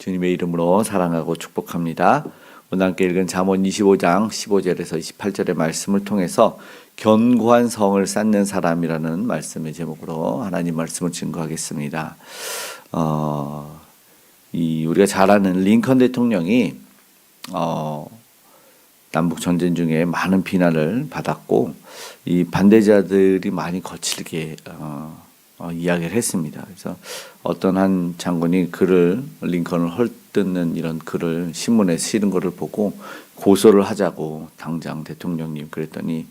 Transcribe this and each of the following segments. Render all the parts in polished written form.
주님의 이름으로 사랑하고 축복합니다. 오늘 함께 읽은 잠언 25장 15절에서 28절의 말씀을 통해서 견고한 성을 쌓는 사람이라는 말씀의 제목으로 하나님 말씀을 증거하겠습니다. 우리가 잘 아는 링컨 대통령이 남북 전쟁 중에 많은 비난을 받았고 이 반대자들이 많이 거칠게 이야기를 했습니다. 그래서 어떤 한 장군이 링컨을 헐뜯는 이런 글을 신문에 실은 것을 보고 고소를 하자고 당장 대통령님 그랬더니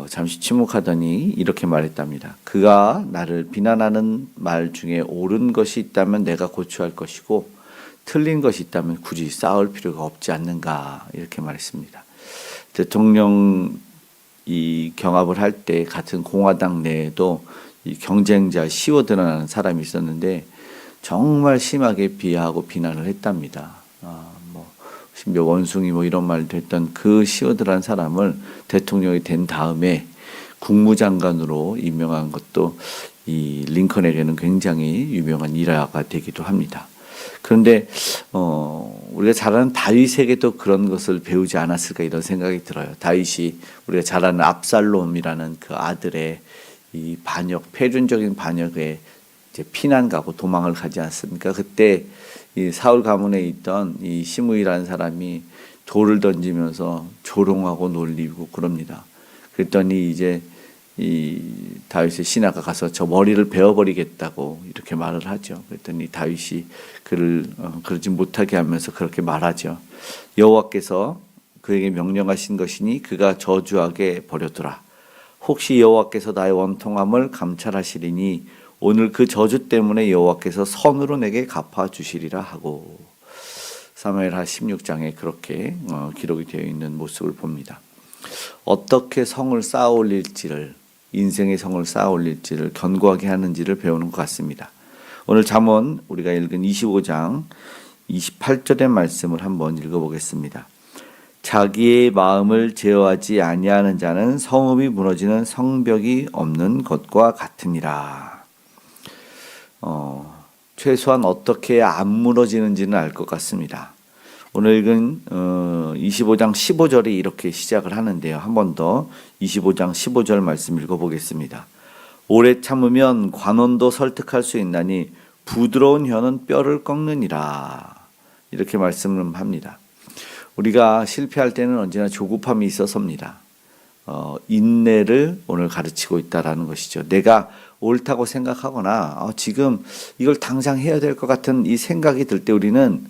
잠시 침묵하더니 이렇게 말했답니다. 그가 나를 비난하는 말 중에 옳은 것이 있다면 내가 고쳐야 할 것이고 틀린 것이 있다면 굳이 싸울 필요가 없지 않는가 이렇게 말했습니다. 대통령 이 경합을 할 때 같은 공화당 내에도 이 경쟁자 시워 드러나는 사람이 있었는데 정말 심하게 비하하고 비난을 했답니다. 심지어 원숭이 이런 말도 했던 그 시워 드러난 사람을 대통령이 된 다음에 국무장관으로 임명한 것도 이 링컨에게는 굉장히 유명한 일화가 되기도 합니다. 그런데 우리가 잘 아는 다윗에게도 그런 것을 배우지 않았을까 이런 생각이 들어요. 다윗이 우리가 잘 아는 압살롬이라는 그 아들의 이 패륜적인 반역에 이제 피난 가고 도망을 가지 않습니까? 그때 이 사울 가문에 있던 이 시므이라는 사람이 돌을 던지면서 조롱하고 놀리고 그럽니다. 그랬더니 이제 이 다윗의 신하가 가서 저 머리를 베어버리겠다고 이렇게 말을 하죠. 그랬더니 다윗이 그를 그러지 못하게 하면서 그렇게 말하죠. 여호와께서 그에게 명령하신 것이니 그가 저주하게 버려두라. 혹시 여호와께서 나의 원통함을 감찰하시리니 오늘 그 저주 때문에 여호와께서 선으로 내게 갚아주시리라 하고 사무엘하 16장에 그렇게 기록이 되어 있는 모습을 봅니다. 어떻게 성을 쌓아 올릴지를 인생의 성을 쌓아 올릴지를 견고하게 하는지를 배우는 것 같습니다. 오늘 잠언 우리가 읽은 25장 28절의 말씀을 한번 읽어보겠습니다. 자기의 마음을 제어하지 아니하는 자는 성읍이 무너지는 성벽이 없는 것과 같으니라. 최소한 어떻게 안 무너지는지는 알 것 같습니다. 오늘 읽은 25장 15절이 이렇게 시작을 하는데요. 한 번 더 25장 15절 말씀 읽어보겠습니다. 오래 참으면 관원도 설득할 수 있나니 부드러운 혀는 뼈를 꺾느니라. 이렇게 말씀을 합니다. 우리가 실패할 때는 언제나 조급함이 있어서입니다. 인내를 오늘 가르치고 있다라는 것이죠. 내가 옳다고 생각하거나 지금 이걸 당장 해야 될 것 같은 이 생각이 들 때 우리는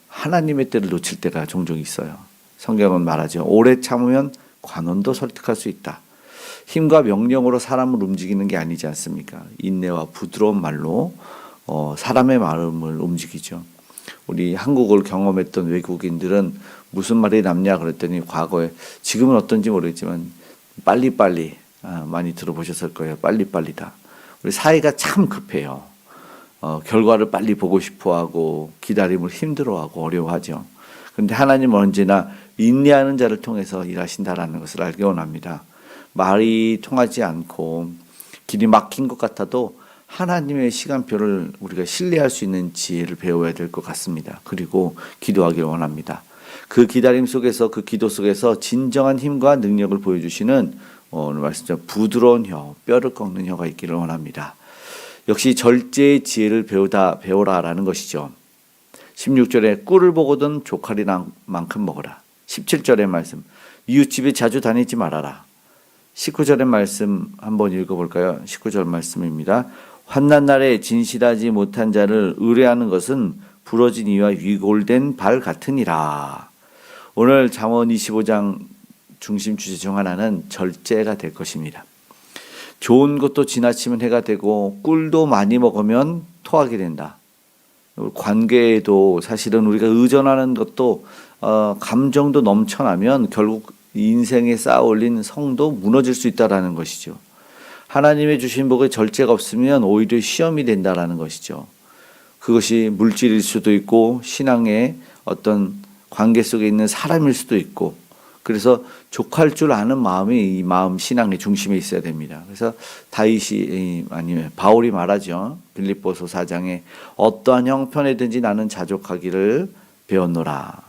하나님의 때를 놓칠 때가 종종 있어요. 성경은 말하죠. 오래 참으면 관원도 설득할 수 있다. 힘과 명령으로 사람을 움직이는 게 아니지 않습니까? 인내와 부드러운 말로 사람의 마음을 움직이죠. 우리 한국을 경험했던 외국인들은 무슨 말이 남냐 그랬더니 과거에 지금은 어떤지 모르겠지만 빨리빨리 많이 들어보셨을 거예요. 빨리빨리다. 우리 사회가 참 급해요. 결과를 빨리 보고 싶어하고 기다림을 힘들어하고 어려워하죠. 그런데 하나님은 언제나 인내하는 자를 통해서 일하신다라는 것을 알기 원합니다. 말이 통하지 않고 길이 막힌 것 같아도 하나님의 시간표를 우리가 신뢰할 수 있는 지혜를 배워야 될 것 같습니다. 그리고 기도하길 원합니다. 그 기다림 속에서 그 기도 속에서 진정한 힘과 능력을 보여주시는 오늘 말씀처럼 부드러운 혀, 뼈를 꺾는 혀가 있기를 원합니다. 역시 절제의 지혜를 배워라라는 것이죠. 16절에 꿀을 보거든 조카리만큼 먹어라. 17절의 말씀 이웃집에 자주 다니지 말아라. 19절의 말씀 한번 읽어볼까요? 19절 말씀입니다. 환난 날에 진실하지 못한 자를 의뢰하는 것은 부러진 이와 위골된 발 같으니라. 오늘 잠언 25장 중심 주제 중 하나는 절제가 될 것입니다. 좋은 것도 지나치면 해가 되고 꿀도 많이 먹으면 토하게 된다. 관계에도 사실은 우리가 의존하는 것도 감정도 넘쳐나면 결국 인생에 쌓아 올린 성도 무너질 수 있다는 것이죠. 하나님의 주신 복에 절제가 없으면 오히려 시험이 된다는 것이죠. 그것이 물질일 수도 있고 신앙의 어떤 관계 속에 있는 사람일 수도 있고 그래서 족할 줄 아는 마음이 이 마음 신앙의 중심에 있어야 됩니다. 그래서 바울이 말하죠. 빌립보서 4장에 어떠한 형편에든지 나는 자족하기를 배웠노라.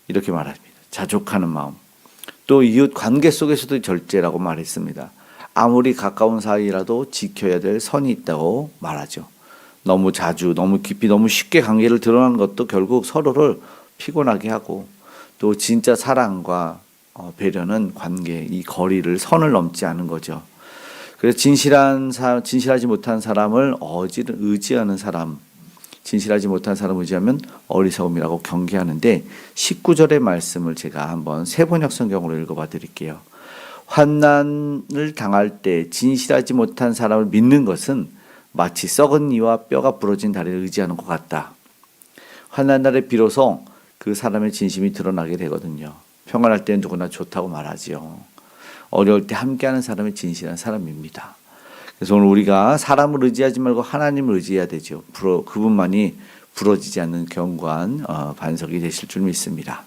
이렇게 말합니다. 자족하는 마음. 또 이웃 관계 속에서도 절제라고 말했습니다. 아무리 가까운 사이라도 지켜야 될 선이 있다고 말하죠. 너무 자주, 너무 깊이, 너무 쉽게 관계를 드러나는 것도 결국 서로를 피곤하게 하고, 또 진짜 사랑과 배려는 관계, 이 거리를, 선을 넘지 않은 거죠. 그래서 진실하지 못한 사람을 의지하는 사람, 진실하지 못한 사람을 의지하면 어리석음이라고 경계하는데, 19절의 말씀을 제가 한번 세번역 성경으로 읽어봐 드릴게요. 환난을 당할 때 진실하지 못한 사람을 믿는 것은 마치 썩은 이와 뼈가 부러진 다리를 의지하는 것 같다. 환난 날에 비로소 그 사람의 진심이 드러나게 되거든요. 평안할 때는 누구나 좋다고 말하지요. 어려울 때 함께하는 사람이 진실한 사람입니다. 그래서 오늘 우리가 사람을 의지하지 말고 하나님을 의지해야 되죠. 그분만이 부러지지 않는 견고한 반석이 되실 줄 믿습니다.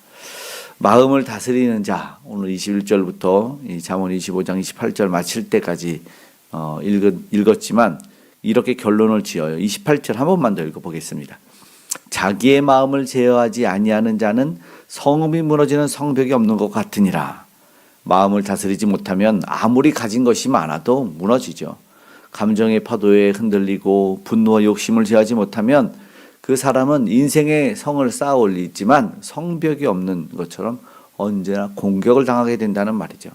마음을 다스리는 자, 오늘 21절부터 이 잠언 25장 28절 마칠 때까지 읽었지만 이렇게 결론을 지어요. 28절 한 번만 더 읽어보겠습니다. 자기의 마음을 제어하지 아니하는 자는 성읍이 무너지는 성벽이 없는 것 같으니라. 마음을 다스리지 못하면 아무리 가진 것이 많아도 무너지죠. 감정의 파도에 흔들리고 분노와 욕심을 제어하지 못하면 그 사람은 인생의 성을 쌓아 올리지만 성벽이 없는 것처럼 언제나 공격을 당하게 된다는 말이죠.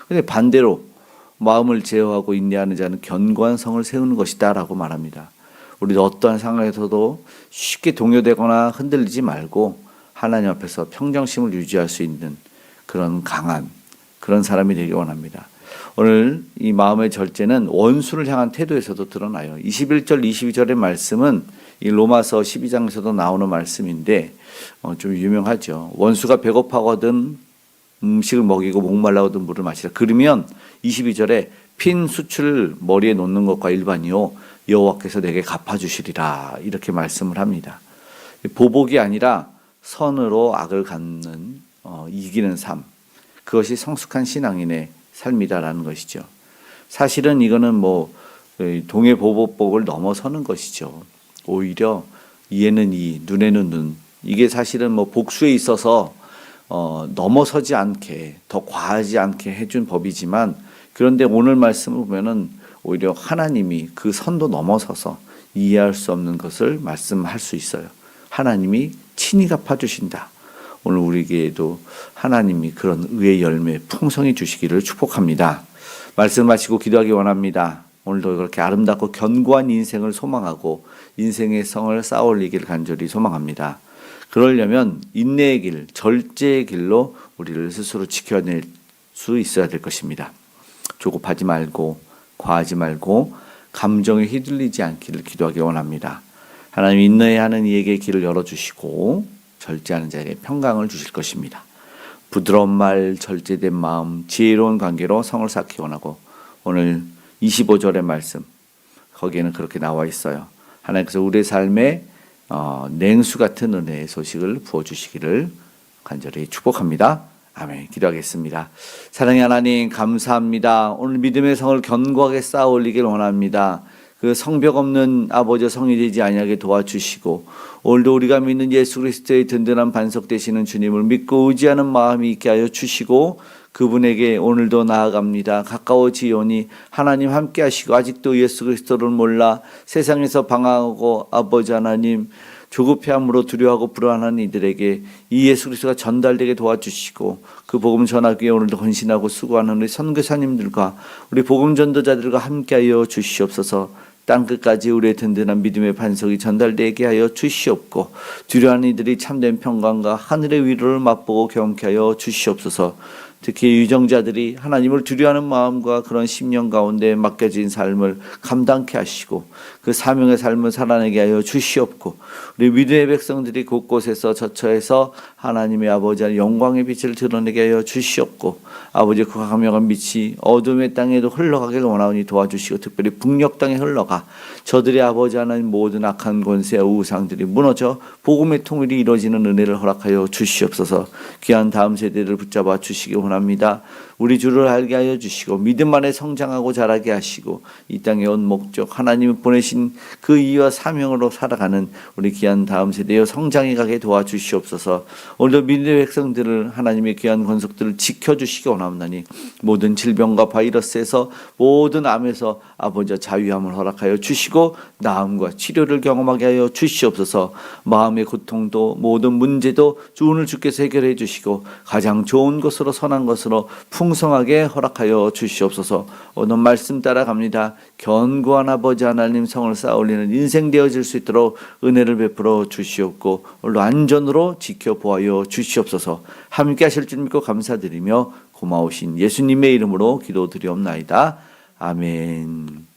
근데 반대로 마음을 제어하고 인내하는 자는 견고한 성을 세우는 것이다 라고 말합니다. 우리도 어떠한 상황에서도 쉽게 동요되거나 흔들리지 말고 하나님 앞에서 평정심을 유지할 수 있는 그런 강한 그런 사람이 되기 원합니다. 오늘 이 마음의 절제는 원수를 향한 태도에서도 드러나요. 21절 22절의 말씀은 이 로마서 12장에서도 나오는 말씀인데 좀 유명하죠. 원수가 배고파거든 음식을 먹이고 목말라거든 물을 마시라. 그러면 22절에 핀 수출을 머리에 놓는 것과 일반이요 여호와께서 내게 갚아주시리라 이렇게 말씀을 합니다. 보복이 아니라 선으로 악을 갚는 이기는 삶, 그것이 성숙한 신앙인의 삶이다라는 것이죠. 사실은 이거는 동해보복복을 넘어서는 것이죠. 오히려 이에는 이, 눈에는 눈, 이게 사실은 복수에 있어서 넘어서지 않게, 더 과하지 않게 해준 법이지만, 그런데 오늘 말씀을 보면은 오히려 하나님이 그 선도 넘어서서 이해할 수 없는 것을 말씀할 수 있어요. 하나님이 친히 갚아주신다. 오늘 우리에게도 하나님이 그런 의의 열매 풍성히 주시기를 축복합니다. 말씀 마치고 기도하기 원합니다. 오늘도 그렇게 아름답고 견고한 인생을 소망하고 인생의 성을 쌓아 올리기를 간절히 소망합니다. 그러려면 인내의 길, 절제의 길로 우리를 스스로 지켜낼 수 있어야 될 것입니다. 조급하지 말고 과하지 말고 감정에 휘둘리지 않기를 기도하기 원합니다. 하나님 인내하는 이에게 길을 열어주시고 절제하는 자에게 평강을 주실 것입니다. 부드러운 말, 절제된 마음, 지혜로운 관계로 성을 쌓기 원하고 오늘 25절의 말씀 거기에는 그렇게 나와 있어요. 하나님께서 우리의 삶에 냉수 같은 은혜의 소식을 부어주시기를 간절히 축복합니다. 아멘. 기도하겠습니다. 사랑의 하나님 감사합니다. 오늘 믿음의 성을 견고하게 쌓아 올리길 원합니다. 그 성벽 없는 아버지 성이 되지 아니하게 도와주시고 오늘도 우리가 믿는 예수 그리스도의 든든한 반석 되시는 주님을 믿고 의지하는 마음이 있게 하여 주시고 그분에게 오늘도 나아갑니다. 가까워지오니 하나님 함께 하시고 아직도 예수 그리스도를 몰라 세상에서 방황하고 아버지 하나님 조급해함으로 두려워하고 불안한 이들에게 이 예수 그리스도가 전달되게 도와주시고 그 복음 전하기 위해 오늘도 헌신하고 수고하는 우리 선교사님들과 우리 복음 전도자들과 함께하여 주시옵소서. 땅끝까지 우리의 든든한 믿음의 반석이 전달되게 하여 주시옵고 두려워하는 이들이 참된 평강과 하늘의 위로를 맛보고 경험케 하여 주시옵소서. 특히 유정자들이 하나님을 두려워하는 마음과 그런 심령 가운데 맡겨진 삶을 감당케 하시고 그 사명의 삶을 살아내게 하여 주시옵고 우리 믿음의 백성들이 곳곳에서 저처에서 하나님의 아버지의 영광의 빛을 드러내게 하여 주시옵고 아버지 그 강력한 빛이 어둠의 땅에도 흘러가길 원하오니 도와주시고 특별히 북녘 땅에 흘러가 저들의 아버지 하나님 모든 악한 권세와 우상들이 무너져 복음의 통일이 이루어지는 은혜를 허락하여 주시옵소서. 귀한 다음 세대를 붙잡아 주시기 원합니다. 우리 주를 알게 하여 주시고 믿음 안에 성장하고 자라게 하시고 이 땅에 온 목적 하나님이 보내신 그 이유와 사명으로 살아가는 우리 귀한 다음 세대여 성장해 가게 도와주시옵소서. 오늘도 믿음의 백성들을 하나님의 귀한 권속들을 지켜주시기 원합나니 모든 질병과 바이러스에서 모든 암에서 아버지와 자유함을 허락하여 주시고 나음과 치료를 경험하게 하여 주시옵소서. 마음의 고통도 모든 문제도 오늘 주께서 해결해 주시고 가장 좋은 것으로 선한 것으로 풍성하게 허락하여 주시옵소서. 오늘 말씀 따라갑니다. 견고한 아버지 하나님 성을 쌓아올리는 인생 되어질 수 있도록 은혜를 베풀어 주시옵고 오늘 안전으로 지켜보아여 주시옵소서. 함께 하실 줄 믿고 감사드리며 고마우신 예수님의 이름으로 기도드리옵나이다. 아멘.